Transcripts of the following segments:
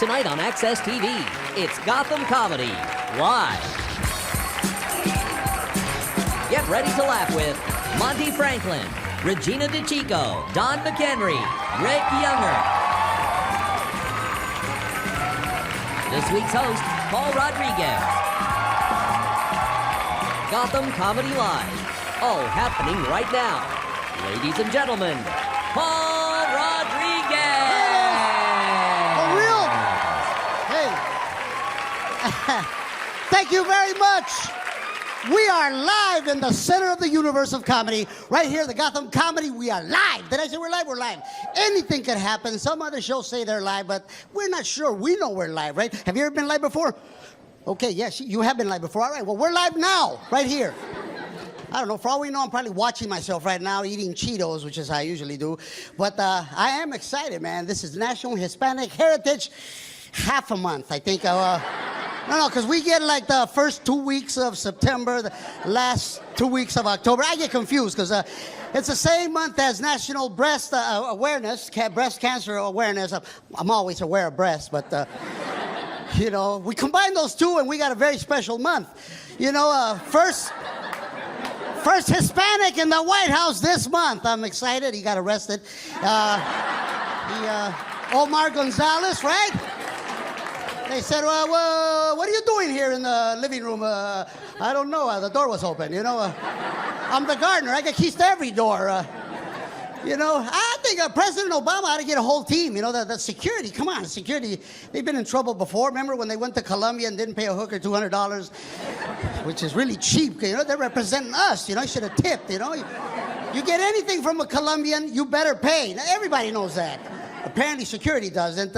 Tonight on Access TV, it's Gotham Comedy Live. Get ready to laugh with Monty Franklin, Regina DeChico, Don McHenry, Rick Younger. This week's host, Paul Rodriguez. Gotham Comedy Live, all happening right now. Ladies and gentlemen, Paul Rodriguez! For real? Hey. Thank you very much. We are live in the center of the universe of comedy. Right here, the Gotham Comedy, we are live. Did I say we're live? We're live. Anything could happen. Some other shows say they're live, but we're not sure. We know we're live, right? Have you ever been live before? Okay, yes, you have been live before. All right, well, we're live now, right here. I don't know, for all we know, I'm probably watching myself right now eating Cheetos, which is how I usually do. But I am excited, man. This is National Hispanic Heritage half a month, I think. No, because we get like the first 2 weeks of September, the last 2 weeks of October. I get confused because it's the same month as National Breast Awareness, Breast Cancer Awareness. I'm always aware of breasts, but... you know, we combine those two and we got a very special month. You know, first Hispanic in the White House this month. I'm excited. He got arrested. Omar Gonzalez, right? They said, well, what are you doing here in the living room? I don't know. The door was open, you know. I'm the gardener. I got keys to every door. You know, I think President Obama ought to get a whole team. You know, the security, come on, security. They've been in trouble before. Remember when they went to Colombia and didn't pay a hooker $200, which is really cheap. You know, they're representing us. You know, you should have tipped, you know. You get anything from a Colombian, you better pay. Now, everybody knows that. Apparently security doesn't.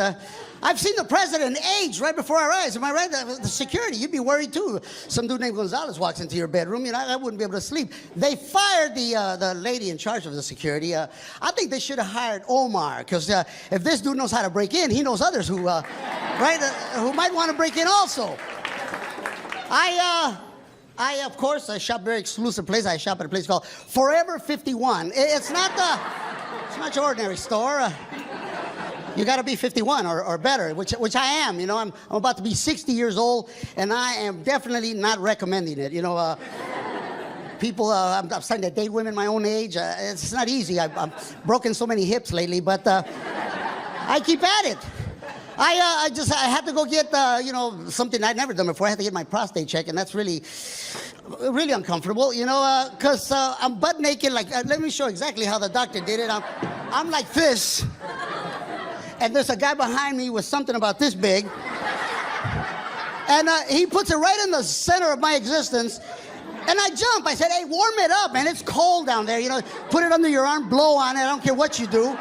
I've seen the president age right before our eyes. Am I right? The security, you'd be worried too. Some dude named Gonzalez walks into your bedroom. You know, I wouldn't be able to sleep. They fired the lady in charge of the security. I think they should have hired Omar, because if this dude knows how to break in, he knows others who, who might want to break in also. Of course, I shop very exclusive place. I shop at a place called Forever 51. It's not your ordinary store. You got to be 51 or better, which I am. You know, I'm about to be 60 years old, and I am definitely not recommending it. You know, people, I'm starting to date women my own age. It's not easy. I've broken so many hips lately, but I keep at it. I had to go get, you know, something I'd never done before. I had to get my prostate checked, and that's really uncomfortable, you know, because I'm butt naked. Like, let me show exactly how the doctor did it. I'm like this. And there's a guy behind me with something about this big. And he puts it right in the center of my existence. And I jump. I said, hey, warm it up, man. It's cold down there. You know, put it under your arm, blow on it. I don't care what you do.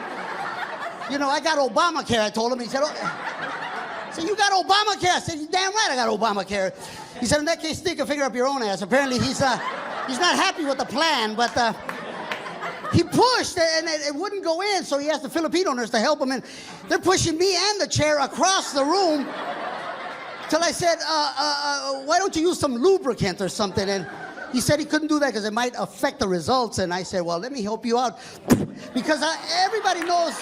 You know, I got Obamacare, I told him. He said, oh. So you got Obamacare? I said, you're damn right I got Obamacare. He said, in that case, stick a finger up your own ass. Apparently, he's not happy with the plan, but... he pushed, and it wouldn't go in, so he asked the Filipino nurse to help him, and they're pushing me and the chair across the room till I said, why don't you use some lubricant or something? And he said he couldn't do that because it might affect the results, and I said, well, let me help you out, because everybody knows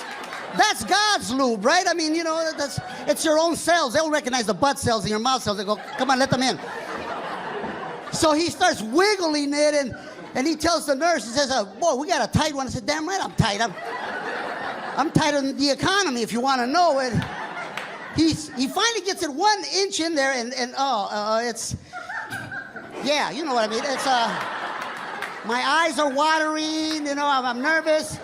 that's God's lube, right? I mean, you know, it's your own cells. They'll recognize the butt cells and your mouth cells. They go, come on, let them in. So he starts wiggling it, and he tells the nurse, he says, boy, we got a tight one. I said, damn right I'm tight. I'm tight on the economy, if you want to know it. He finally gets it 1 inch in there, and it's, yeah, you know what I mean. It's, my eyes are watering, you know, I'm nervous.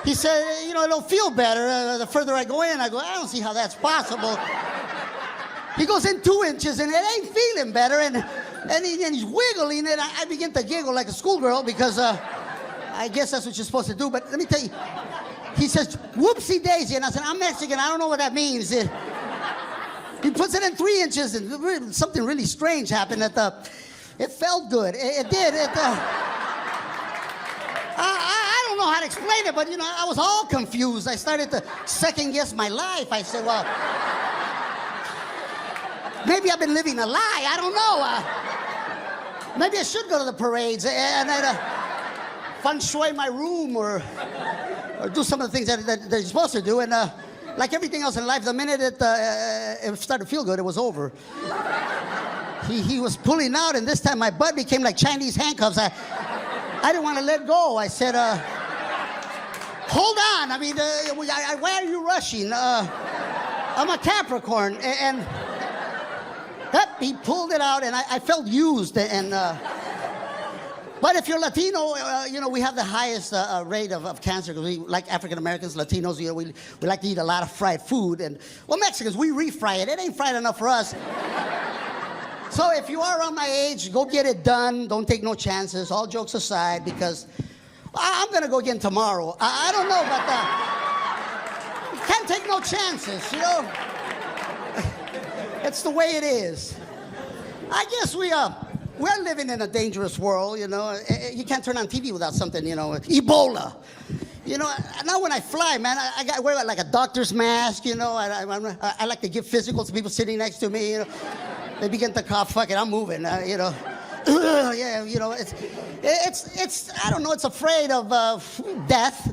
He said, you know, it'll feel better. The further I go in, I go, I don't see how that's possible. He goes in 2 inches, and it ain't feeling better, and he's wiggling it. I begin to giggle like a schoolgirl because I guess that's what you're supposed to do. But let me tell you, he says, whoopsie daisy. And I said, I'm Mexican. I don't know what that means. He puts it in 3 inches, and something really strange happened. It felt good. It did. I don't know how to explain it, but, you know, I was all confused. I started to second guess my life. I said, well, maybe I've been living a lie. I don't know. Maybe I should go to the parades and feng shui my room or do some of the things that you're supposed to do. And like everything else in life, the minute it started to feel good, it was over. He was pulling out, and this time my butt became like Chinese handcuffs. I didn't want to let go. I said, hold on. I mean, why are you rushing? I'm a Capricorn. And he pulled it out, and I felt used. But if you're Latino, we have the highest rate of cancer because we, like African Americans, Latinos, we like to eat a lot of fried food. And, well, Mexicans, we refry it. It ain't fried enough for us. So if you are around my age, go get it done. Don't take no chances, all jokes aside, because I'm going to go again tomorrow. I don't know, but you can't take no chances, It's the way it is. I guess we're living in a dangerous world, You can't turn on TV without something, Ebola. Now when I fly, man, I wear like a doctor's mask, I like to give physicals to people sitting next to me, They begin to cough, fuck it, I'm moving, Yeah, it's I don't know, it's afraid of death.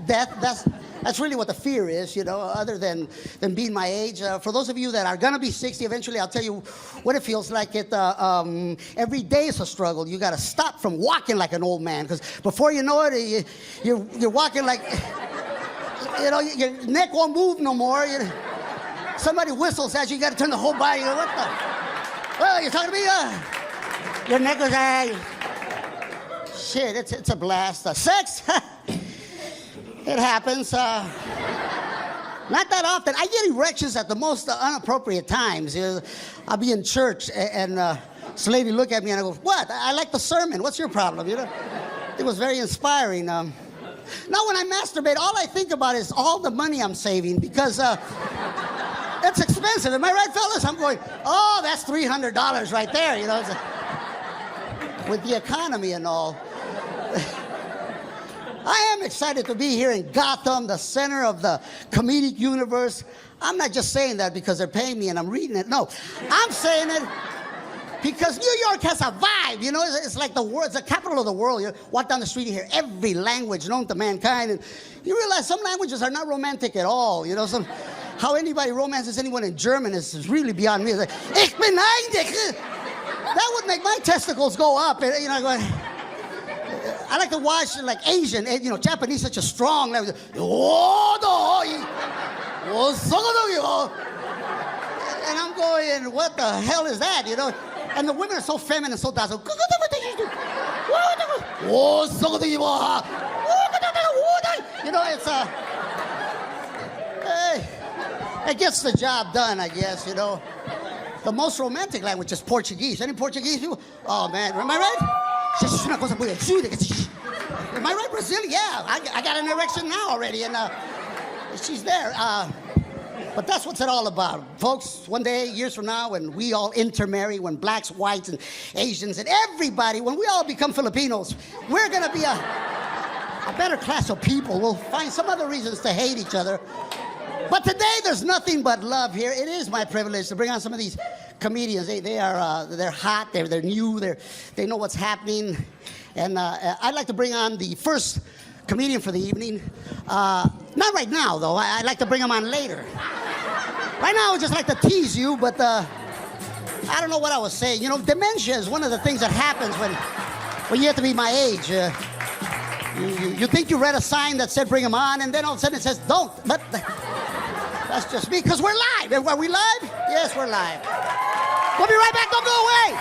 That's really what the fear is, other than being my age. For those of you that are gonna be 60 eventually, I'll tell you what it feels like. Every day is a struggle. You gotta stop from walking like an old man, because before you know it, you're walking like, your neck won't move no more. Somebody whistles at you, you gotta turn the whole body. What the? Oh, you're talking to me? Your neck goes, shit, it's a blast. Sex? It happens. Not that often. I get erections at the most inappropriate times. I'll be in church and this lady look at me and I go, what? I like the sermon. What's your problem? It was very inspiring. Now when I masturbate, all I think about is all the money I'm saving because it's expensive. Am I right, fellas? I'm going, oh, that's $300 right there. With the economy and all. I am excited to be here in Gotham, the center of the comedic universe. I'm not just saying that because they're paying me and I'm reading it. No, I'm saying it because New York has a vibe, It's like the world, it's the capital of the world. You walk down the street, you hear every language known to mankind, and you realize some languages are not romantic at all, How anybody romances anyone in German is really beyond me. It's like, ich bin ein. That would make my testicles go up, going... I like to watch like Asian, Japanese, such a strong language. And I'm going, what the hell is that, And the women are so feminine, so docile. It's it gets the job done, I guess, The most romantic language is Portuguese. Any Portuguese people? Oh, man, am I right? Am I right, Brazil? Yeah, I got an erection now already, and she's there. But that's what's it all about. Folks, one day, years from now, when we all intermarry, when blacks, whites, and Asians, and everybody, when we all become Filipinos, we're going to be a better class of people. We'll find some other reasons to hate each other. But today, there's nothing but love here. It is my privilege to bring on some of these comedians. They're hot, they're new, they know what's happening. And I'd like to bring on the first comedian for the evening. Not right now, though. I'd like to bring him on later. Right now, I would just like to tease you, but I don't know what I was saying. Dementia is one of the things that happens when you have to be my age. You think you read a sign that said bring him on, and then all of a sudden it says don't. But that's just me, because we're live. Are we live? Yes, we're live. We'll be right back. Don't go away.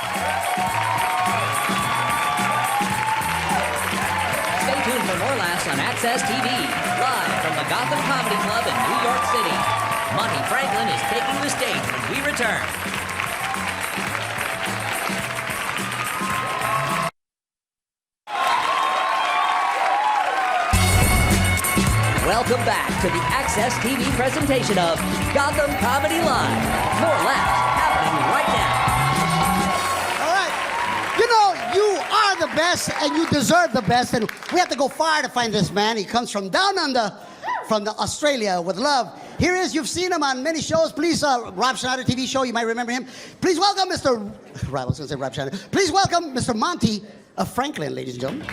Stay tuned for more laughs on Access TV, live from the Gotham Comedy Club in New York City. Monty Franklin is taking the stage when we return. Welcome back to the Access TV presentation of Gotham Comedy Live. More laughs happening right now. All right. You are the best, and you deserve the best, and we have to go far to find this man. He comes from down under, from Australia with love. Here he is. You've seen him on many shows. Please, Rob Schneider TV show. You might remember him. Please welcome Mr. I was going to say Rob Schneider. Please welcome Mr. Monty Franklin, ladies and gentlemen.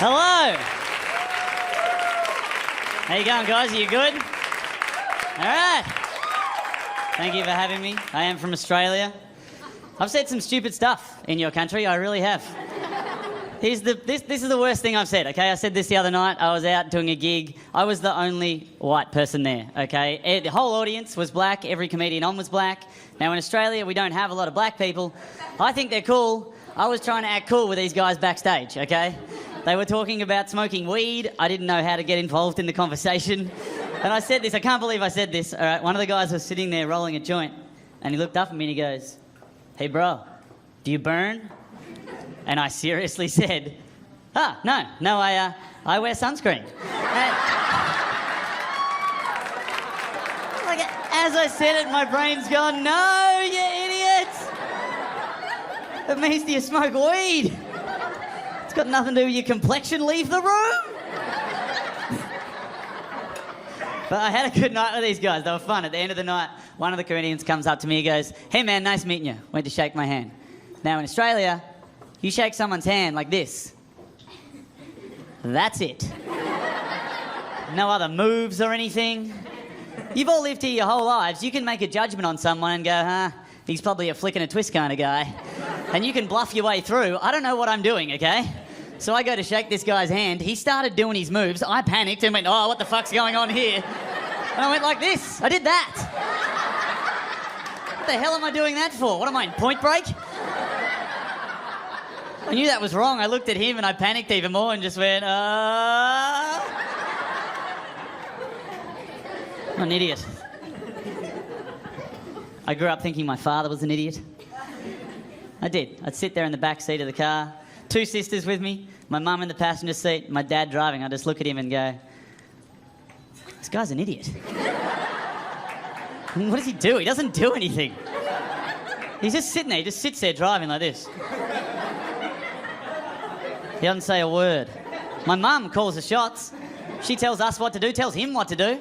Hello. How you going, guys? Are you good? All right. Thank you for having me. I am from Australia. I've said some stupid stuff in your country. I really have. This is the worst thing I've said, okay? I said this the other night. I was out doing a gig. I was the only white person there, okay? The whole audience was black. Every comedian on was black. Now, in Australia, we don't have a lot of black people. I think they're cool. I was trying to act cool with these guys backstage, okay? They were talking about smoking weed. I didn't know how to get involved in the conversation. And I said this. I can't believe I said this. All right, one of the guys was sitting there rolling a joint, and he looked up at me and he goes, "Hey, bro, do you burn?" And I seriously said, no, I wear sunscreen. Like, as I said it, my brain's gone, "No, you idiot! It means do you smoke weed? It's got nothing to do with your complexion. Leave the room." But I had a good night with these guys. They were fun. At the end of the night, one of the comedians comes up to me and goes, "Hey, man, nice meeting you." Went to shake my hand. Now, in Australia, you shake someone's hand like this. That's it. No other moves or anything. You've all lived here your whole lives. You can make a judgment on someone and go, he's probably a flick and a twist kind of guy. And you can bluff your way through. I don't know what I'm doing, okay? So I go to shake this guy's hand. He started doing his moves. I panicked and went, "Oh, what the fuck's going on here?" And I went like this. I did that. What the hell am I doing that for? What am I, in Point Break? I knew that was wrong. I looked at him and I panicked even more and just went, I'm an idiot. I grew up thinking my father was an idiot. I did. I'd sit there in the back seat of the car, 2 sisters with me, my mum in the passenger seat, my dad driving. I'd just look at him and go, "This guy's an idiot." What does he do? He doesn't do anything. He's just sitting there. He just sits there driving like this. He doesn't say a word. My mum calls the shots. She tells us what to do, tells him what to do.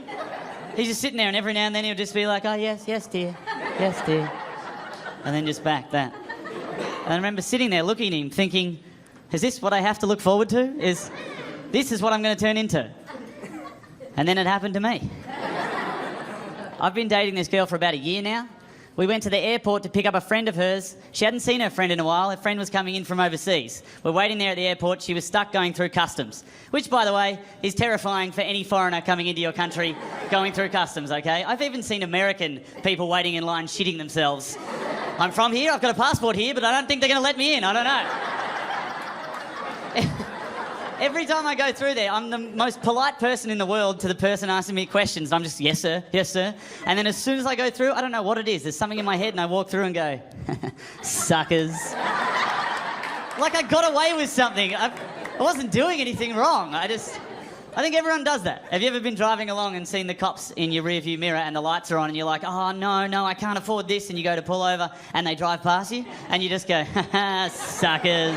He's just sitting there, and every now and then he'll just be like, "Oh, yes, yes, dear. Yes, dear." And then just back that. And I remember sitting there looking at him thinking, is this what I have to look forward to? This is what I'm going to turn into? And then it happened to me. I've been dating this girl for about a year now. We went to the airport to pick up a friend of hers. She hadn't seen her friend in a while. Her friend was coming in from overseas. We're waiting there at the airport. She was stuck going through customs, which, by the way, is terrifying for any foreigner coming into your country going through customs, okay? I've even seen American people waiting in line shitting themselves. I'm from here, I've got a passport here, but I don't think they're going to let me in. I don't know. Every time I go through there, I'm the most polite person in the world to the person asking me questions. I'm just, "Yes, sir. Yes, sir." And then as soon as I go through, I don't know what it is. There's something in my head and I walk through and go, "Suckers." Like I got away with something. I wasn't doing anything wrong. I think everyone does that. Have you ever been driving along and seen the cops in your rearview mirror and the lights are on and you're like, "Oh, no, I can't afford this," and you go to pull over and they drive past you and you just go, "Ha, suckers."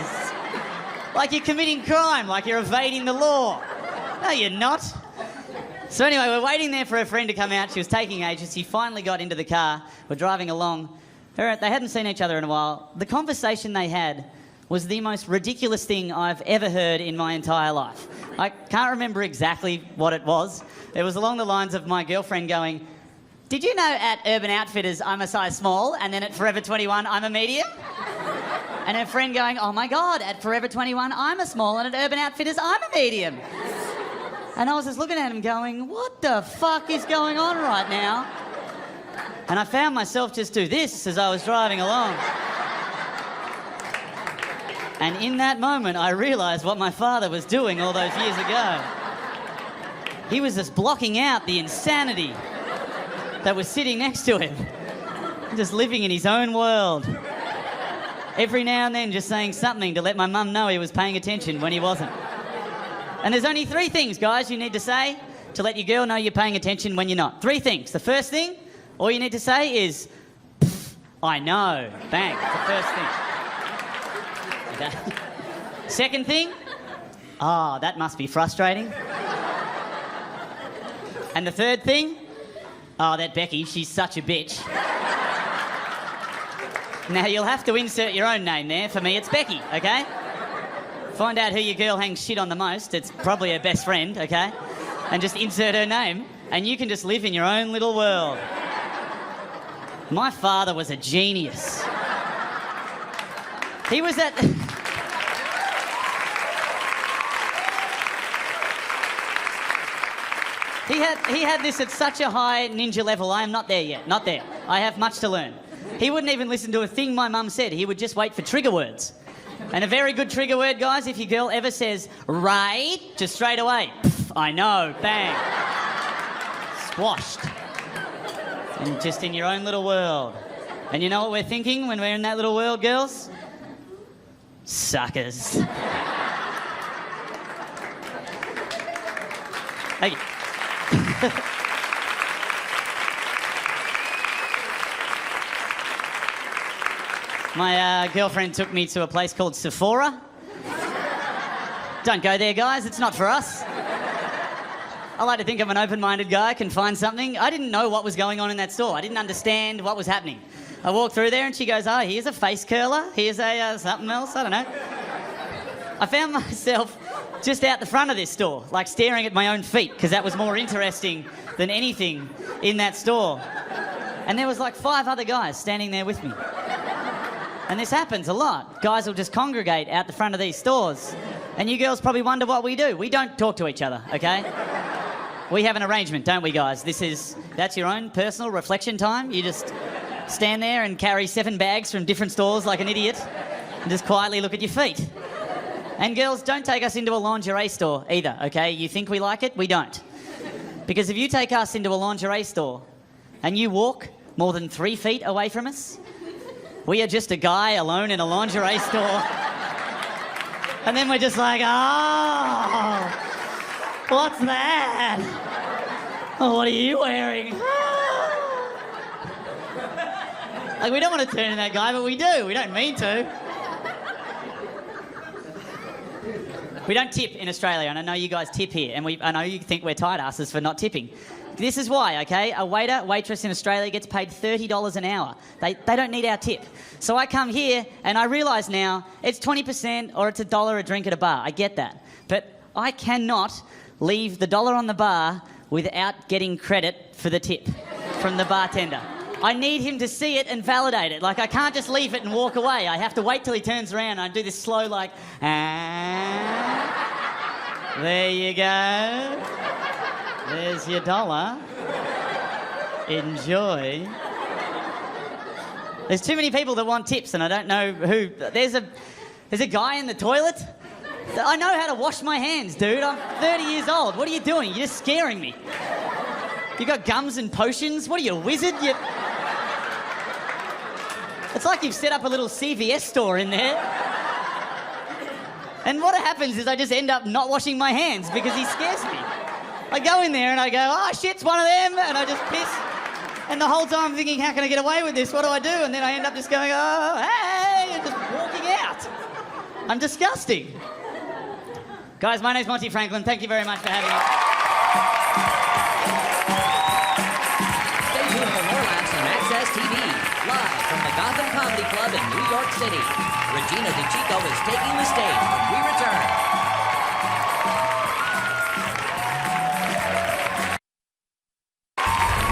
Like you're committing crime, like you're evading the law. No, you're not. So anyway, we're waiting there for her friend to come out. She was taking ages. She finally got into the car. We're driving along. They hadn't seen each other in a while. The conversation they had was the most ridiculous thing I've ever heard in my entire life. I can't remember exactly what it was. It was along the lines of my girlfriend going, "Did you know at Urban Outfitters I'm a size small, and then at Forever 21 I'm a medium?" And her friend going, "Oh my God, at Forever 21 I'm a small, and at Urban Outfitters I'm a medium." And I was just looking at him going, what the fuck is going on right now? And I found myself just do this as I was driving along. And in that moment, I realised what my father was doing all those years ago. He was just blocking out the insanity that was sitting next to him, just living in his own world. Every now and then just saying something to let my mum know he was paying attention when he wasn't. And there's only 3 things, guys, you need to say to let your girl know you're paying attention when you're not. 3 things. The first thing, all you need to say is, "I know." Bang. That's the first thing. Okay. Second thing, "Oh, that must be frustrating." And the third thing, "Oh, that Becky, she's such a bitch." Now, you'll have to insert your own name there. For me, it's Becky, okay? Find out who your girl hangs shit on the most. It's probably her best friend, okay? And just insert her name, and you can just live in your own little world. My father was a genius. He was at... He had this at such a high ninja level. I am not there yet. Not there. I have much to learn. He wouldn't even listen to a thing my mum said. He would just wait for trigger words. And a very good trigger word, guys, if your girl ever says, right, just straight away. Pff, I know. Bang. Squashed. And just in your own little world. And you know what we're thinking when we're in that little world, girls? Suckers. Thank you. My girlfriend took me to a place called Sephora. Don't go there, guys. It's not for us. I like to think I'm an open-minded guy, can find something. I didn't know what was going on in that store. I didn't understand what was happening. I walked through there and she goes, oh, here's a face curler. Here's a something else. I don't know. I found myself just out the front of this store, like staring at my own feet, because that was more interesting than anything in that store. And there was like 5 other guys standing there with me. And this happens a lot. Guys will just congregate out the front of these stores. And you girls probably wonder what we do. We don't talk to each other, okay? We have an arrangement, don't we, guys? That's your own personal reflection time. You just stand there and carry 7 bags from different stores like an idiot and just quietly look at your feet. And girls, don't take us into a lingerie store either, okay? You think we like it? We don't. Because if you take us into a lingerie store and you walk more than 3 feet away from us, we are just a guy alone in a lingerie store. And then we're just like, oh, what's that? Oh, what are you wearing? Like, we don't want to turn to that guy, but we do. We don't mean to. We don't tip in Australia, and I know you guys tip here, and I know you think we're tight asses for not tipping. This is why, okay? A waiter, waitress in Australia gets paid $30 an hour. They don't need our tip. So I come here, and I realise now it's 20% or it's $1 a drink at a bar. I get that. But I cannot leave the dollar on the bar without getting credit for the tip from the bartender. I need him to see it and validate it. Like, I can't just leave it and walk away. I have to wait till he turns around and I do this slow, like, there you go. There's your $1. Enjoy. There's too many people that want tips and I don't know who. There's a guy in the toilet. I know how to wash my hands, dude. I'm 30 years old. What are you doing? You're just scaring me. You got gums and potions? What are you, a wizard? It's like you've set up a little CVS store in there. And what happens is I just end up not washing my hands because he scares me. I go in there and I go, oh, shit's one of them, and I just piss. And the whole time I'm thinking, how can I get away with this? What do I do? And then I end up just going, oh, hey, and just walking out. I'm disgusting. Guys, my name's Monty Franklin. Thank you very much for having me. Stay tuned for more laughs on Access TV. Live from the Gotham Comedy Club in New York City. Regina DeChico is taking the stage when we return.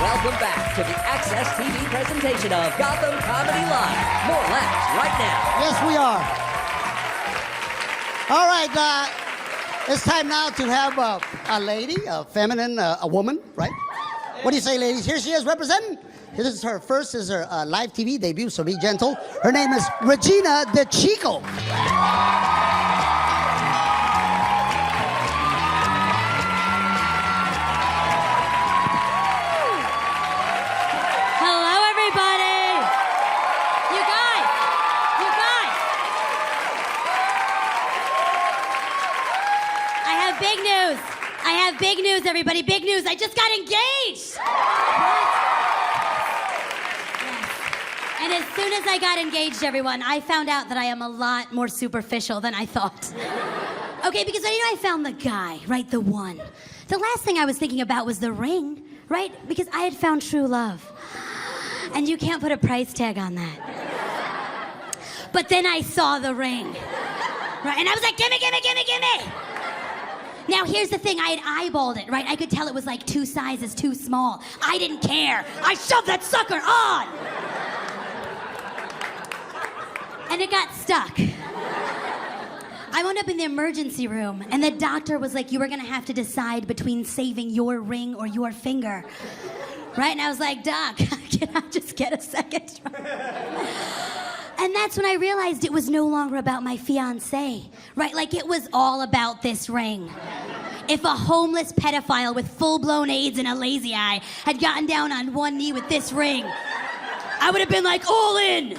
Welcome back to the Access TV presentation of Gotham Comedy Live. More laughs right now. Yes, we are. All right, it's time now to have a lady, a feminine, a woman, right? What do you say, ladies? Here she is representing. This is her live TV debut, so be gentle. Her name is Regina DeChico. Big news, everybody. Big news. I just got engaged. Yes. And as soon as I got engaged, everyone, I found out that I am a lot more superficial than I thought. Okay, because I found the guy, right? The one. The last thing I was thinking about was the ring, right? Because I had found true love. And you can't put a price tag on that. But then I saw the ring. Right, and I was like, gimme, gimme, gimme, gimme. Now, here's the thing, I had eyeballed it, right? I could tell it was like 2 sizes too small. I didn't care. I shoved that sucker on. And it got stuck. I wound up in the emergency room, and the doctor was like, you were gonna have to decide between saving your ring or your finger. Right? And I was like, Doc, can I just get a second? And that's when I realized it was no longer about my fiancé, right? Like, it was all about this ring. If a homeless pedophile with full-blown AIDS and a lazy eye had gotten down on one knee with this ring, I would have been like, all in.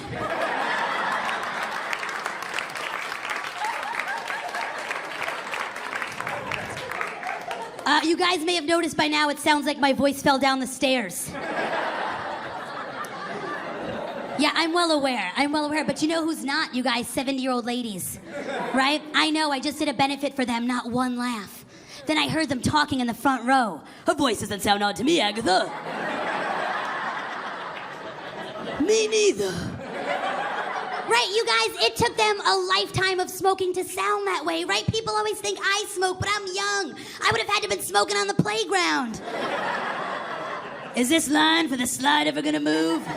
You guys may have noticed by now it sounds like my voice fell down the stairs. Yeah, I'm well aware, but you know who's not, you guys? 70-year-old ladies, right? I know, I just did a benefit for them, not one laugh. Then I heard them talking in the front row. Her voice doesn't sound odd to me, Agatha. Me neither. Right, you guys, it took them a lifetime of smoking to sound that way, right? People always think I smoke, but I'm young. I would have had to have been smoking on the playground. Is this line for the slide ever gonna move?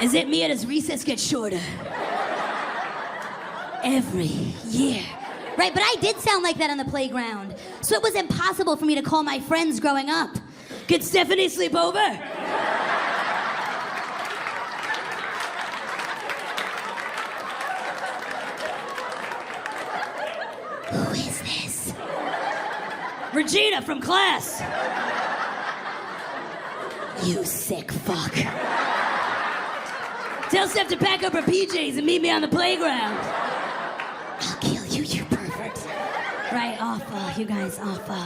Is it me or does recess get shorter? Every year. Right, but I did sound like that on the playground. So it was impossible for me to call my friends growing up. Could Stephanie sleep over? Who is this? Regina from class. You sick fuck. Tell Steph to pack up her PJs and meet me on the playground. I'll kill you, you pervert. Right, awful, you guys, awful.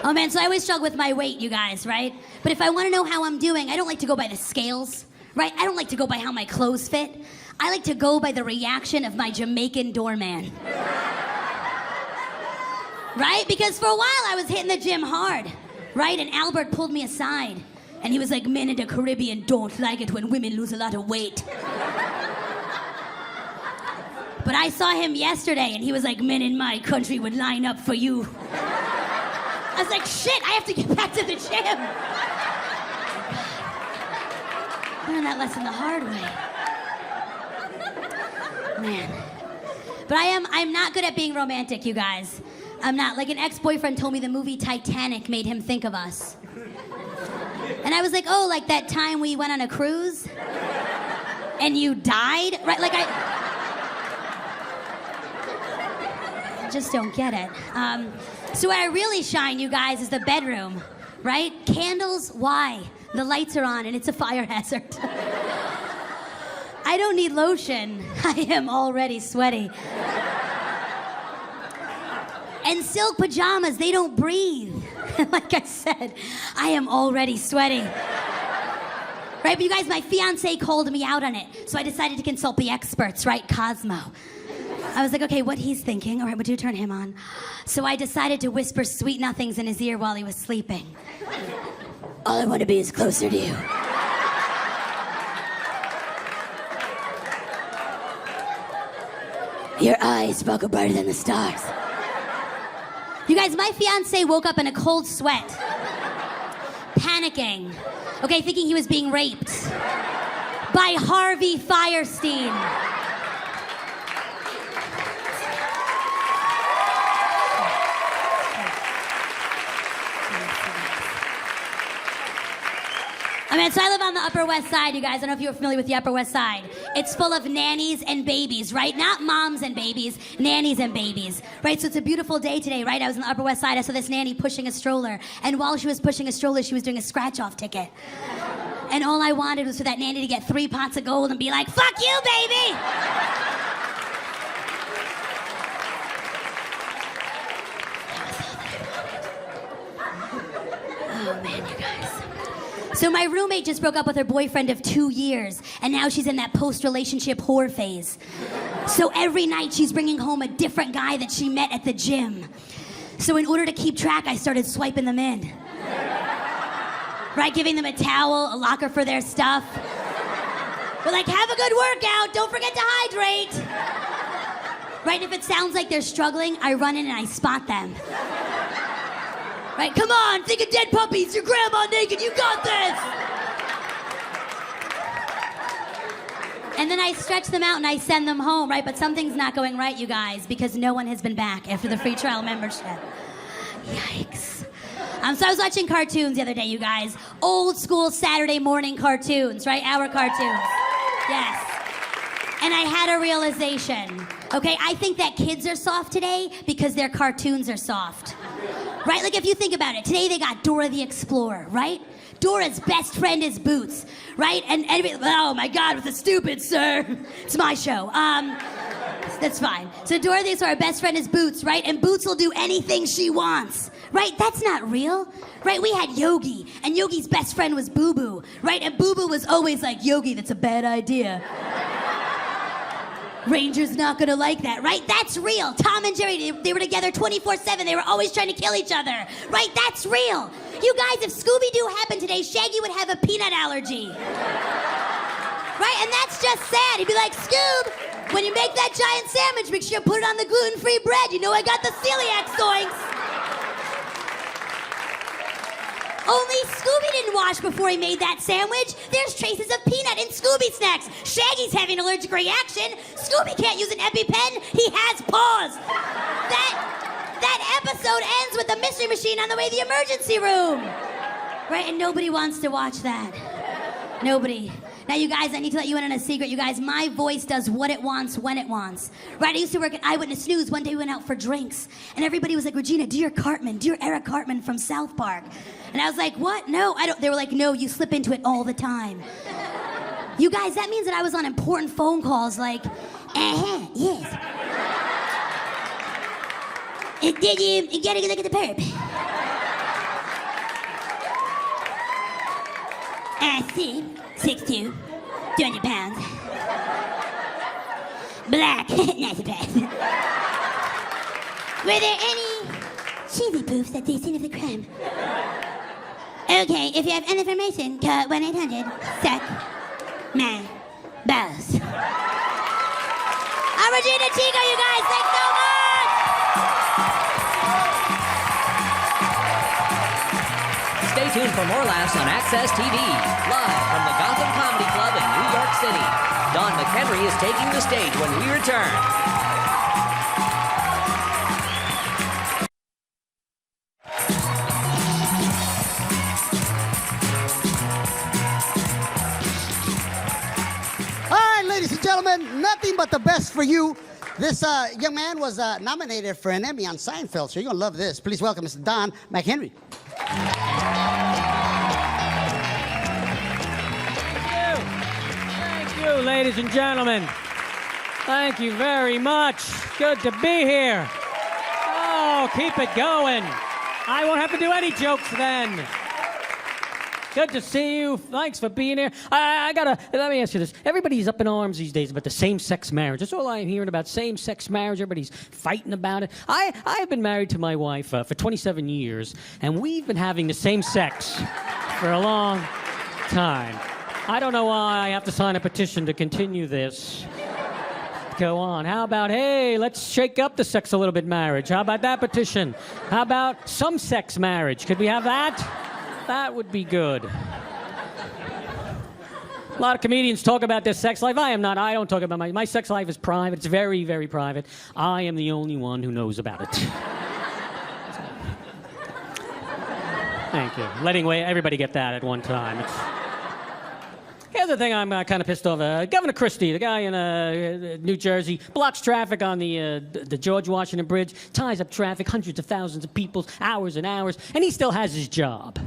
Oh man, so I always struggle with my weight, you guys, right? But if I want to know how I'm doing, I don't like to go by the scales, right? I don't like to go by how my clothes fit. I like to go by the reaction of my Jamaican doorman. Right? Because for a while I was hitting the gym hard, right? And Albert pulled me aside. And he was like, men in the Caribbean don't like it when women lose a lot of weight. But I saw him yesterday, and he was like, men in my country would line up for you. I was like, shit, I have to get back to the gym. Learned that lesson the hard way. Man. But I'm not good at being romantic, you guys. I'm not. Like, an ex-boyfriend told me the movie Titanic made him think of us. And I was like, oh, like that time we went on a cruise? And you died? Right, like I just don't get it. So where I really shine, you guys, is the bedroom, right? Candles, why? The lights are on and it's a fire hazard. I don't need lotion. I am already sweaty. And silk pajamas, they don't breathe. Like I said, I am already sweaty. Right, but you guys, my fiance called me out on it, so I decided to consult the experts, right, Cosmo. I was like, okay, what he's thinking, all right, would you turn him on? So I decided to whisper sweet nothings in his ear while he was sleeping. All I want to be is closer to you. Your eyes sparkle brighter than the stars. You guys, my fiance woke up in a cold sweat, panicking, okay, thinking he was being raped by Harvey Fierstein. I mean, so I live on the Upper West Side, you guys. I don't know if you're familiar with the Upper West Side. It's full of nannies and babies, right? Not moms and babies, nannies and babies, right? So it's a beautiful day today, right? I was on the Upper West Side. I saw this nanny pushing a stroller. And while she was pushing a stroller, she was doing a scratch-off ticket. And all I wanted was for that nanny to get 3 pots of gold and be like, fuck you, baby! Oh, man, you guys. So my roommate just broke up with her boyfriend of 2 years, and now she's in that post-relationship whore phase. So every night she's bringing home a different guy that she met at the gym. So in order to keep track, I started swiping them in. Right, giving them a towel, a locker for their stuff. We're like, have a good workout. Don't forget to hydrate. Right, and if it sounds like they're struggling, I run in and I spot them. Right, come on, think of dead puppies. Your grandma naked, you got this. And then I stretch them out and I send them home, right? But something's not going right, you guys, because no one has been back after the free trial membership. Yikes. So I was watching cartoons the other day, you guys. Old school Saturday morning cartoons, right? Our cartoons. Yes. And I had a realization. Okay, I think that kids are soft today because their cartoons are soft. Right? Like if you think about it, today they got Dora the Explorer, right? Dora's best friend is Boots, right? And oh my God, with the stupid, sir. It's my show. That's fine. So Dora the Explorer, best friend is Boots, right? And Boots will do anything she wants, right? That's not real, right? We had Yogi, and Yogi's best friend was Boo Boo, right? And Boo Boo was always like, Yogi, that's a bad idea. Ranger's not gonna like that, right? That's real. Tom and Jerry, they were together 24/7. They were always trying to kill each other, right? That's real. You guys, if Scooby-Doo happened today, Shaggy would have a peanut allergy. Right? And that's just sad. He'd be like, Scoob, when you make that giant sandwich, make sure you put it on the gluten-free bread. You know I got the celiac zoinks. Only Scooby didn't wash before he made that sandwich. There's traces of peanut in Scooby snacks. Shaggy's having an allergic reaction. Scooby can't use an EpiPen. He has paws. That episode ends with the mystery machine on the way to the emergency room. Right? And nobody wants to watch that. Nobody. Now, you guys, I need to let you in on a secret. You guys, my voice does what it wants when it wants. Right? I used to work at Eyewitness News. One day we went out for drinks. And everybody was like, Regina, do your Cartman. Do your Eric Cartman from South Park. And I was like, what? No, I don't. They were like, no, you slip into it all the time. You guys, that means that I was on important phone calls like, yes. Did you gotta look at the perp? 6'2", 200 pounds. Black, not so bad. Were there any cheesy poofs at the scene of the crime? Okay, if you have any information, call 1-800-SUCK my balls. I'm Regina Chico, you guys. Thanks so much. Stay tuned for more laughs on Access TV, live from the Gotham Comedy Club in New York City. Don McHenry is taking the stage when we return. Ladies and gentlemen, nothing but the best for you. This young man was nominated for an Emmy on Seinfeld, so you're going to love this. Please welcome Mr. Don McHenry. Thank you, ladies and gentlemen. Thank you very much. Good to be here. Oh, keep it going. I won't have to do any jokes then. Good to see you. Thanks for being here. Let me ask you this. Everybody's up in arms these days about the same-sex marriage. That's all I'm hearing about, same-sex marriage. Everybody's fighting about it. I've been married to my wife for 27 years, and we've been having the same sex for a long time. I don't know why I have to sign a petition to continue this. Go on. How about, hey, let's shake up the sex a little bit marriage. How about that petition? How about some sex marriage? Could we have that? That would be good. A lot of comedians talk about their sex life. I don't talk about my sex life is private. It's very, very private. I am the only one who knows about it. Thank you. Letting everybody get that at one time. Here's the thing I'm kind of pissed off. Governor Christie, the guy in New Jersey, blocks traffic on the George Washington Bridge, ties up traffic, hundreds of thousands of people, hours and hours, and he still has his job.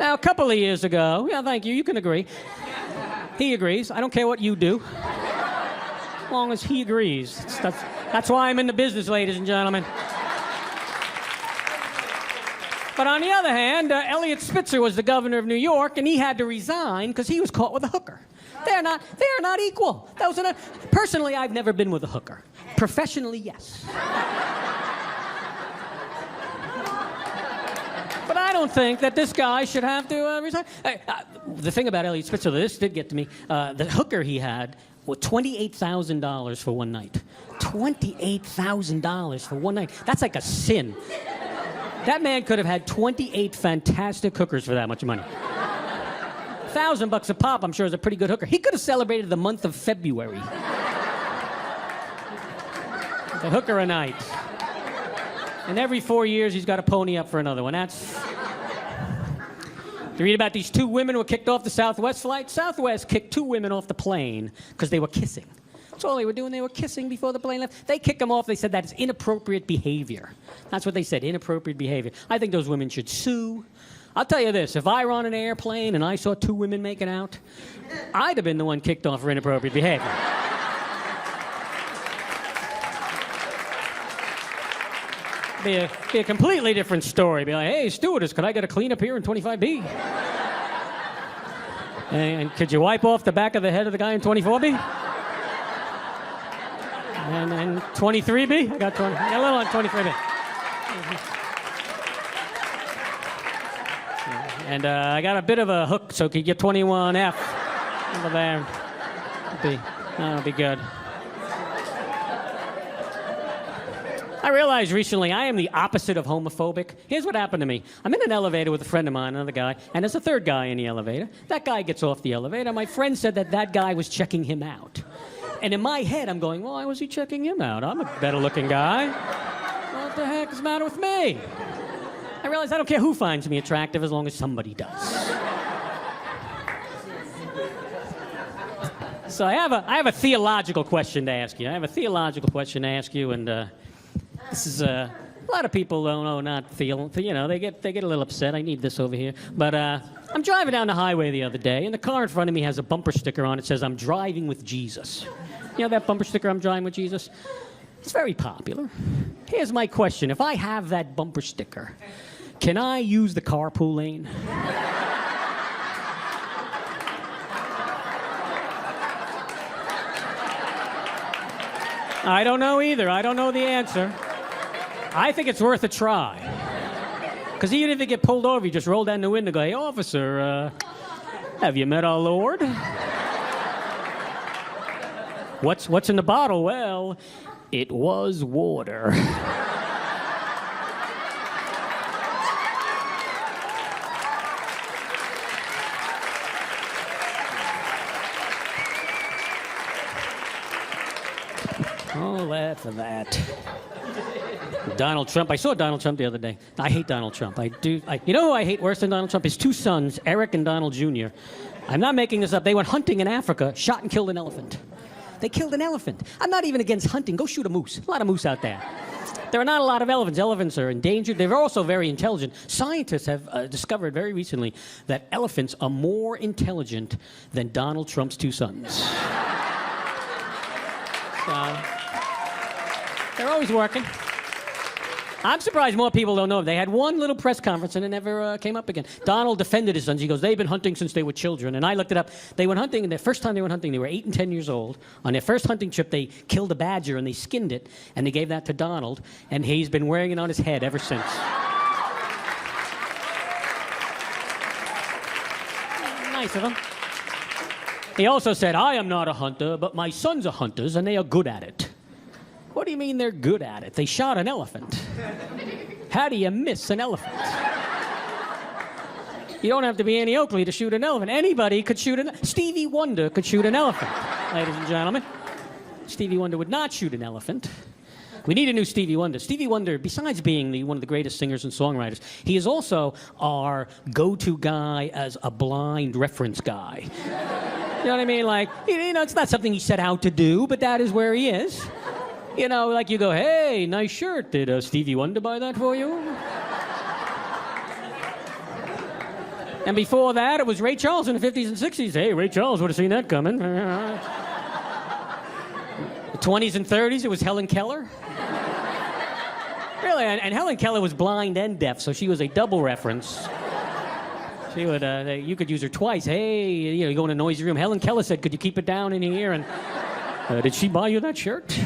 Now, a couple of years ago, yeah, thank you, you can agree. He agrees. I don't care what you do, as long as he agrees. That's why I'm in the business, ladies and gentlemen. But on the other hand, Eliot Spitzer was the governor of New York, and he had to resign because he was caught with a hooker. They're not equal. Personally, I've never been with a hooker. Professionally, yes. But I don't think that this guy should have to resign. The thing about Elliot Spitzer, this did get to me. The hooker he had was $28,000 for one night. $28,000 for one night. That's like a sin. That man could have had 28 fantastic hookers for that much money. $1,000 a pop, I'm sure, is a pretty good hooker. He could have celebrated the month of February. The hooker a night. And every 4 years, he's got to pony up for another one. That's... You read about these two women who were kicked off the Southwest flight. Southwest kicked two women off the plane because they were kissing. That's all they were doing. They were kissing before the plane left. They kicked them off. They said that is inappropriate behavior. That's what they said, inappropriate behavior. I think those women should sue. I'll tell you this, if I were on an airplane and I saw two women making out, I'd have been the one kicked off for inappropriate behavior. Be a completely different story. Be like, hey, stewardess, could I get a cleanup here in 25B? And could you wipe off the back of the head of the guy in 24B? And 23B? I got a little on 23B. And I got a bit of a hook, so could you get 21F over there? That'll be good. I realized recently I am the opposite of homophobic. Here's what happened to me. I'm in an elevator with a friend of mine, another guy, and there's a third guy in the elevator. That guy gets off the elevator. My friend said that guy was checking him out. And in my head, I'm going, well, why was he checking him out? I'm a better-looking guy. What the heck is the matter with me? I realized I don't care who finds me attractive as long as somebody does. So I have a theological question to ask you. And this is a lot of people not feel, they get a little upset. I need this over here. But I'm driving down the highway the other day, and the car in front of me has a bumper sticker on it that says, I'm driving with Jesus. You know that bumper sticker, I'm driving with Jesus? It's very popular. Here's my question. If I have that bumper sticker, can I use the carpool lane? I don't know either. I don't know the answer. I think it's worth a try. Because even if you get pulled over, you just roll down the window and go, hey, officer, have you met our Lord? What's in the bottle? Well, it was water. Oh, that for that. Donald Trump. I saw Donald Trump the other day. I hate Donald Trump. You know who I hate worse than Donald Trump? His two sons, Eric and Donald Jr. I'm not making this up. They went hunting in Africa, shot and killed an elephant. They killed an elephant. I'm not even against hunting. Go shoot a moose. A lot of moose out there. There are not a lot of elephants. Elephants are endangered. They're also very intelligent. Scientists have discovered very recently that elephants are more intelligent than Donald Trump's two sons. So, they're always working. I'm surprised more people don't know. They had one little press conference and it never came up again. Donald defended his sons. He goes, they've been hunting since they were children. And I looked it up. They went hunting, and the first time they went hunting, they were 8 and 10 years old. On their first hunting trip, they killed a badger and they skinned it, and they gave that to Donald, and he's been wearing it on his head ever since. Nice of him. He also said, I am not a hunter, but my sons are hunters, and they are good at it. What do you mean they're good at it? They shot an elephant. How do you miss an elephant? You don't have to be Annie Oakley to shoot an elephant. Anybody could shoot Stevie Wonder could shoot an elephant, ladies and gentlemen. Stevie Wonder would not shoot an elephant. We need a new Stevie Wonder. Stevie Wonder, besides being one of the greatest singers and songwriters, he is also our go-to guy as a blind reference guy. You know what I mean? Like, it's not something he set out to do, but that is where he is. You know, like you go, hey, nice shirt. Did Stevie Wonder buy that for you? And before that, it was Ray Charles in the 50s and 60s. Hey, Ray Charles would have seen that coming. The 20s and 30s, it was Helen Keller. Really, and Helen Keller was blind and deaf, so she was a double reference. She would, you could use her twice. Hey, you go in a noisy room. Helen Keller said, could you keep it down in here? And did she buy you that shirt?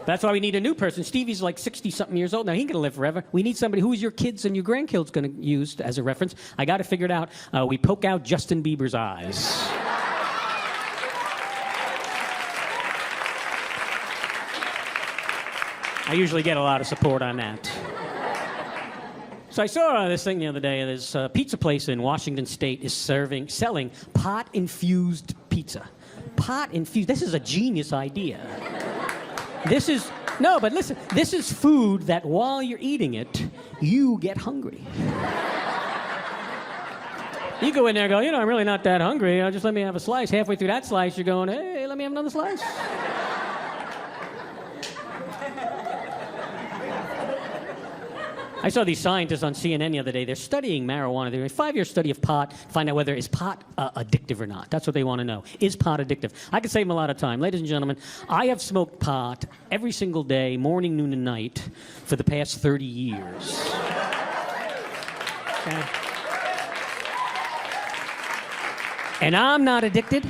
That's why we need a new person. Stevie's like 60-something years old now. He ain't going to live forever. We need somebody who is your kids and your grandkids going to use as a reference. I got to figure it out. We poke out Justin Bieber's eyes. I usually get a lot of support on that. So I saw this thing the other day. There's a pizza place in Washington State is selling pot-infused pizza. Pot-infused. This is a genius idea. But listen, this is food that while you're eating it, you get hungry. You go in there and go, I'm really not that hungry. Just let me have a slice. Halfway through that slice, you're going, hey, let me have another slice. I saw these scientists on CNN the other day. They're studying marijuana. They're doing a 5-year study of pot, find out whether is pot addictive or not. That's what they want to know. Is pot addictive? I could save them a lot of time. Ladies and gentlemen, I have smoked pot every single day, morning, noon, and night, for the past 30 years. Okay. And I'm not addicted.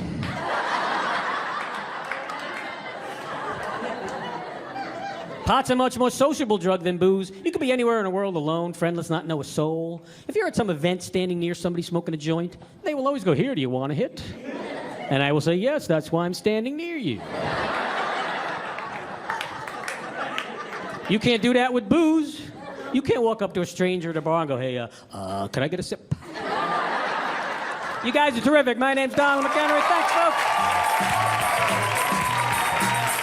Pot's a much more sociable drug than booze. You could be anywhere in the world alone, friendless, not know a soul. If you're at some event standing near somebody smoking a joint, they will always go, here, do you want a hit? And I will say, yes, that's why I'm standing near you. You can't do that with booze. You can't walk up to a stranger at a bar and go, hey, can I get a sip? You guys are terrific. My name's Donald McHenry. Thanks, folks.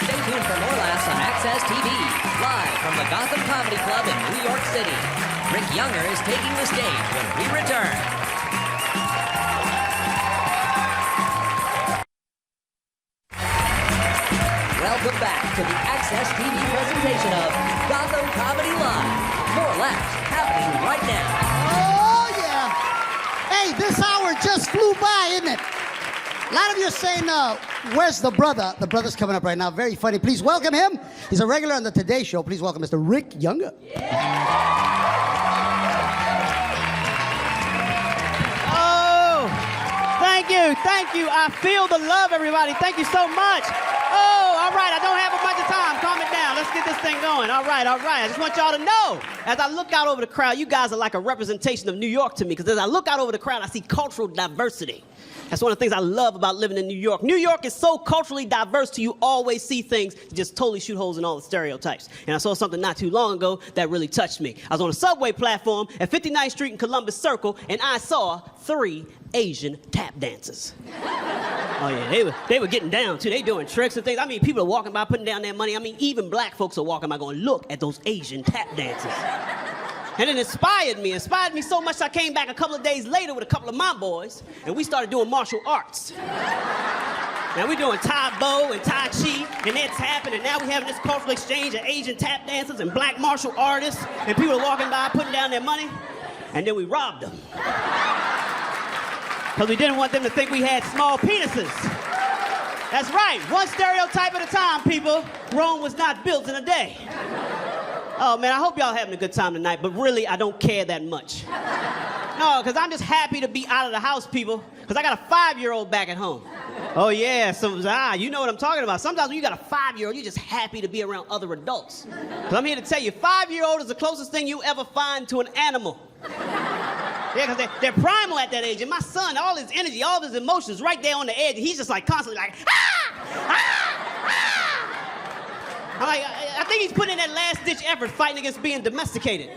Stay tuned for more laughs on Access TV, live from the Gotham Comedy Club in New York City. Rick Younger is taking the stage when we return. Welcome back to the Access TV presentation of Gotham Comedy Live. More laughs happening right now. Oh, yeah. Hey, this hour just flew by, isn't it? A lot of you are saying, where's the brother? The brother's coming up right now. Very funny. Please welcome him. He's a regular on the Today Show. Please welcome Mr. Rick Younger. Oh, thank you. I feel the love, everybody. Thank you so much. Oh, all right. I don't have a bunch of time. Calm it down. Let's get this thing going. All right. I just want y'all to know, as I look out over the crowd, you guys are like a representation of New York to me, because as I look out over the crowd, I see cultural diversity. That's one of the things I love about living in New York. New York is so culturally diverse till you always see things that just totally shoot holes in all the stereotypes. And I saw something not too long ago that really touched me. I was on a subway platform at 59th Street in Columbus Circle, and I saw 3 Asian tap dancers. Oh yeah, they were getting down too. They doing tricks and things. I mean, people are walking by putting down their money. I mean, even black folks are walking by going, look at those Asian tap dancers. And it inspired me so much I came back a couple of days later with a couple of my boys, and we started doing martial arts. Now we're doing Tai Bo and Tai Chi, and that's happening. Now we're having this cultural exchange of Asian tap dancers and black martial artists, and people are walking by putting down their money, and then we robbed them. Because we didn't want them to think we had small penises. That's right, one stereotype at a time, people. Rome was not built in a day. Oh, man, I hope y'all having a good time tonight, but really, I don't care that much. No, because I'm just happy to be out of the house, people, because I got a 5-year-old back at home. Oh, yeah, so, you know what I'm talking about. Sometimes when you got a 5-year-old, you're just happy to be around other adults. Because I'm here to tell you, 5-year-old is the closest thing you ever find to an animal. Yeah, because they're primal at that age, and my son, all his energy, all his emotions right there on the edge, and he's just like constantly like, I'm like, I think he's putting in that last-ditch effort fighting against being domesticated.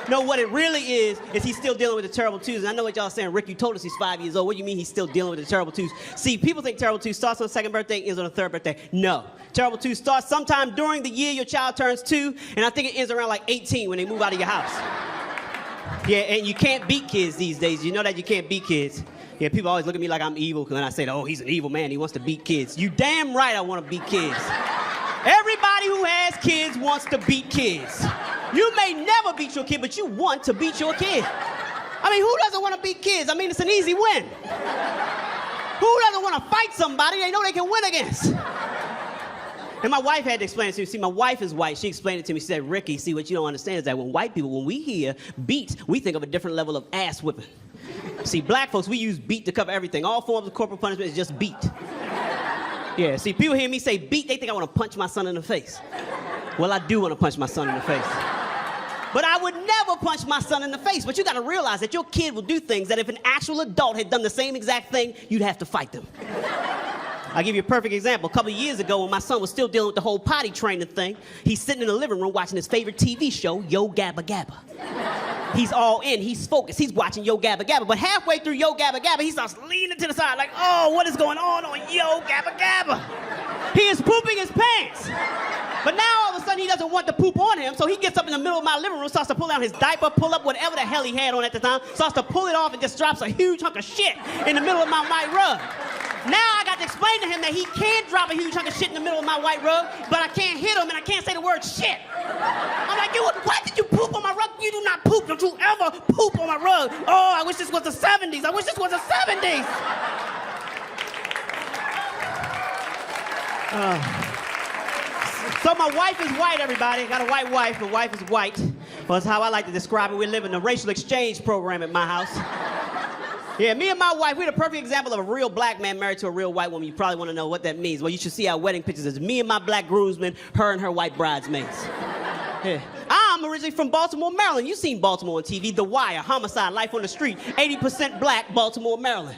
No, what it really is he's still dealing with the terrible twos. And I know what y'all are saying. Rick, you told us he's 5 years old. What do you mean he's still dealing with the terrible twos? See, people think terrible twos starts on the 2nd birthday, ends on the 3rd birthday. No. Terrible twos starts sometime during the year your child turns 2, and I think it ends around like 18 when they move out of your house. Yeah, and you can't beat kids these days. You know that you can't beat kids. Yeah, people always look at me like I'm evil when I say, oh, he's an evil man. He wants to beat kids. You damn right I want to beat kids. Everybody who has kids wants to beat kids. You may never beat your kid, but you want to beat your kid. I mean, who doesn't want to beat kids? I mean, it's an easy win. Who doesn't want to fight somebody they know they can win against? And my wife had to explain it to me. See, my wife is white. She explained it to me. She said, Ricky, see, what you don't understand is that when white people, when we hear beat, we think of a different level of ass whipping. See, black folks, we use beat to cover everything. All forms of corporal punishment is just beat. Yeah, see, people hear me say beat, they think I want to punch my son in the face. Well, I do want to punch my son in the face. But I would never punch my son in the face. But you got to realize that your kid will do things that if an actual adult had done the same exact thing, you'd have to fight them. I'll give you a perfect example. A couple of years ago, when my son was still dealing with the whole potty training thing, he's sitting in the living room watching his favorite TV show, Yo Gabba Gabba. He's all in, he's focused, he's watching Yo Gabba Gabba. But halfway through Yo Gabba Gabba, he starts leaning to the side like, oh, what is going on Yo Gabba Gabba? He is pooping his pants. But now all of a sudden he doesn't want to poop on him, so he gets up in the middle of my living room, starts to pull down his diaper, pull up whatever the hell he had on at the time, starts to pull it off and just drops a huge hunk of shit in the middle of my white rug. Now I got to explain to him that he can drop a huge hunk of shit in the middle of my white rug, but I can't hit him and I can't say the word shit. I'm like, why did you poop on my rug? You do not poop. Don't you ever poop on my rug. Oh, I wish this was the 70s. I wish this was the 70s. So my wife is white, everybody. I got a white wife. My wife is white. Well, that's how I like to describe it. We live in a racial exchange program at my house. Yeah, me and my wife, we're the perfect example of a real black man married to a real white woman. You probably want to know what that means. Well, you should see our wedding pictures. It's me and my black groomsmen, her and her white bridesmaids. Yeah. I'm originally from Baltimore, Maryland. You've seen Baltimore on TV, The Wire, Homicide, Life on the Street, 80% black, Baltimore, Maryland.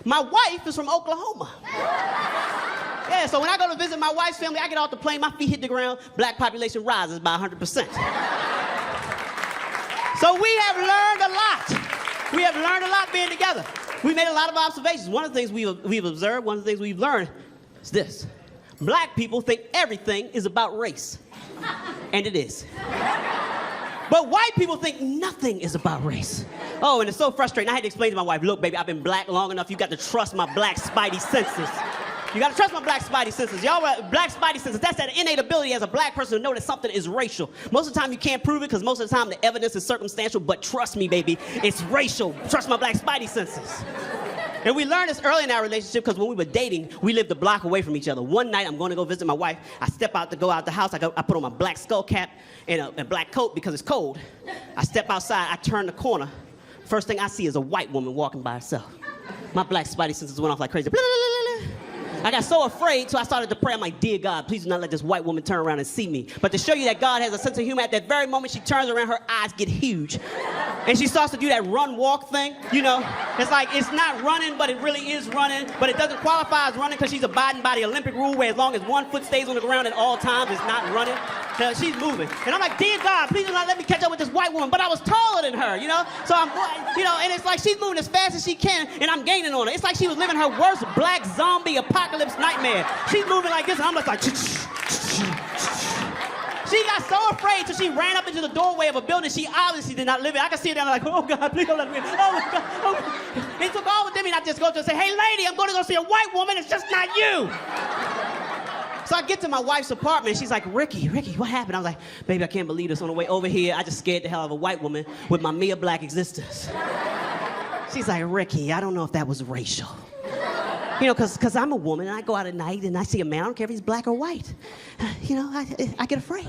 My wife is from Oklahoma. Yeah, so when I go to visit my wife's family, I get off the plane, my feet hit the ground, black population rises by 100%. So we have learned a lot. We have learned a lot being together. We made a lot of observations. One of the things we've observed, one of the things we've learned is this. Black people think everything is about race. And it is. But white people think nothing is about race. Oh, and it's so frustrating. I had to explain to my wife, look, baby, I've been black long enough. You got to trust my black spidey senses. You gotta trust my black spidey senses. Y'all, black spidey senses, that's that innate ability as a black person to know that something is racial. Most of the time you can't prove it because most of the time the evidence is circumstantial, but trust me, baby, it's racial. Trust my black spidey senses. And we learned this early in our relationship because when we were dating, we lived a block away from each other. One night, I'm going to go visit my wife. I step out to go out the house. I put on my black skull cap and a black coat because it's cold. I step outside. I turn the corner. First thing I see is a white woman walking by herself. My black spidey senses went off like crazy. Blah, blah, blah, blah. I got so afraid, so I started to pray. I'm like, dear God, please do not let this white woman turn around and see me. But to show you that God has a sense of humor, at that very moment she turns around, her eyes get huge. And she starts to do that run-walk thing, you know? It's like, it's not running, but it really is running. But it doesn't qualify as running because she's abiding by the Olympic rule where as long as one foot stays on the ground at all times, it's not running. So she's moving. And I'm like, dear God, please do not let me catch up with this white woman. But I was taller than her, you know? So I'm, you know, and it's like she's moving as fast as she can, and I'm gaining on her. It's like she was living her worst black zombie apocalypse nightmare. She's moving like this, and I'm just like, she got so afraid till she ran up into the doorway of a building she obviously did not live in. I could see her down there like, oh God, please don't let me in. Oh my God. Oh. It took all within me not just go to her and say, hey lady, I'm going to go see a white woman, it's just not you. So I get to my wife's apartment, and she's like, Ricky, what happened? I was like, baby, I can't believe this. On the way over here, I just scared the hell out of a white woman with my mere black existence. She's like, Ricky, I don't know if that was racial. You know, because I'm a woman, and I go out at night, and I see a man, I don't care if he's black or white. You know, I get afraid.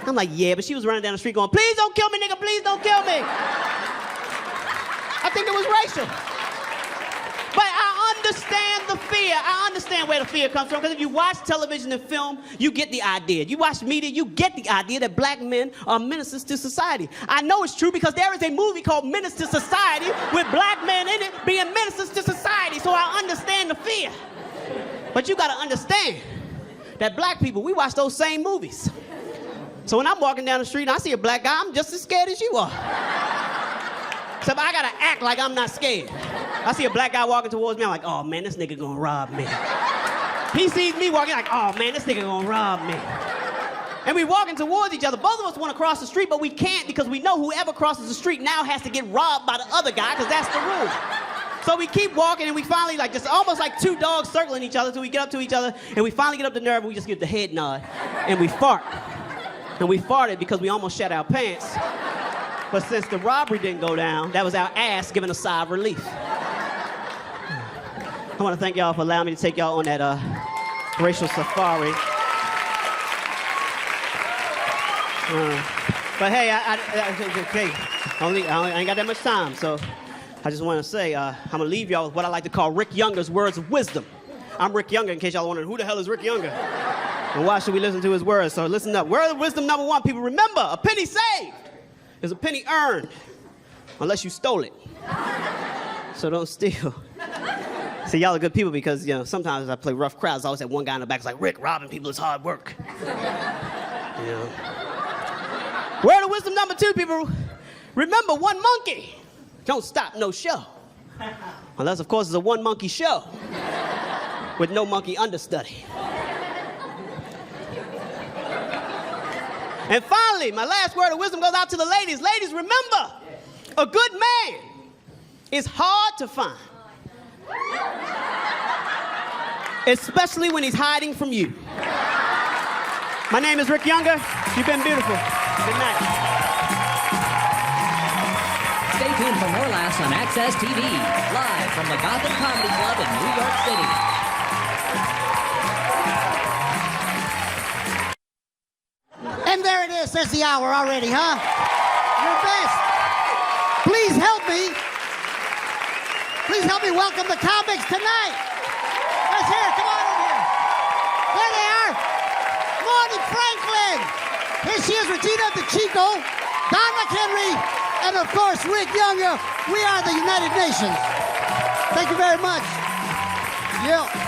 I'm like, yeah, but she was running down the street going, please don't kill me, nigga, please don't kill me. I think it was racial. But I understand the fear. I understand where the fear comes from, because if you watch television and film, you get the idea. You watch media, you get the idea that black men are menaces to society. I know it's true because there is a movie called Menace to Society with black men in it being menaces to society, so I understand the fear. But you gotta understand that black people, we watch those same movies. So when I'm walking down the street and I see a black guy, I'm just as scared as you are. Except I gotta act like I'm not scared. I see a black guy walking towards me, I'm like, oh man, this nigga gonna rob me. He sees me walking like, oh man, this nigga gonna rob me. And we walking towards each other. Both of us wanna cross the street, but we can't because we know whoever crosses the street now has to get robbed by the other guy, because that's the rule. So we keep walking and we finally, like, just almost like two dogs circling each other till we get up to each other, and we finally get up the nerve and we just give the head nod, and we fart. And we farted because we almost shat our pants. But since the robbery didn't go down, that was our ass giving a sigh of relief. I want to thank y'all for allowing me to take y'all on that racial safari. But hey, I ain't got that much time, so I just want to say I'm going to leave y'all with what I like to call Rick Younger's words of wisdom. I'm Rick Younger, in case y'all wondering, who the hell is Rick Younger? And why should we listen to his words? So listen up. Word of wisdom number 1, people, remember, a penny saved is a penny earned, unless you stole it. So don't steal. See, y'all are good people because, you know, sometimes I play rough crowds. I always have one guy in the back who's like, Rick, robbing people is hard work. You know. Word of wisdom number 2, people, remember, one monkey don't stop no show. Unless, of course, it's a one monkey show with no monkey understudy. And finally, my last word of wisdom goes out to the ladies. Ladies, remember, a good man is hard to find. Especially when he's hiding from you. My name is Rick Younger. You've been beautiful. Good night. Stay tuned for more laughs on Access TV, live from the Gotham Comedy Club in New York City. And there it is. There's the hour already, huh? Your best. Please help me. Please help me welcome the comics tonight. Let's hear it. Come on in here. There they are. Marty Franklin. Here she is, Regina DeChico, Don McHenry, and of course, Rick Younger. We are the United Nations. Thank you very much. Yeah.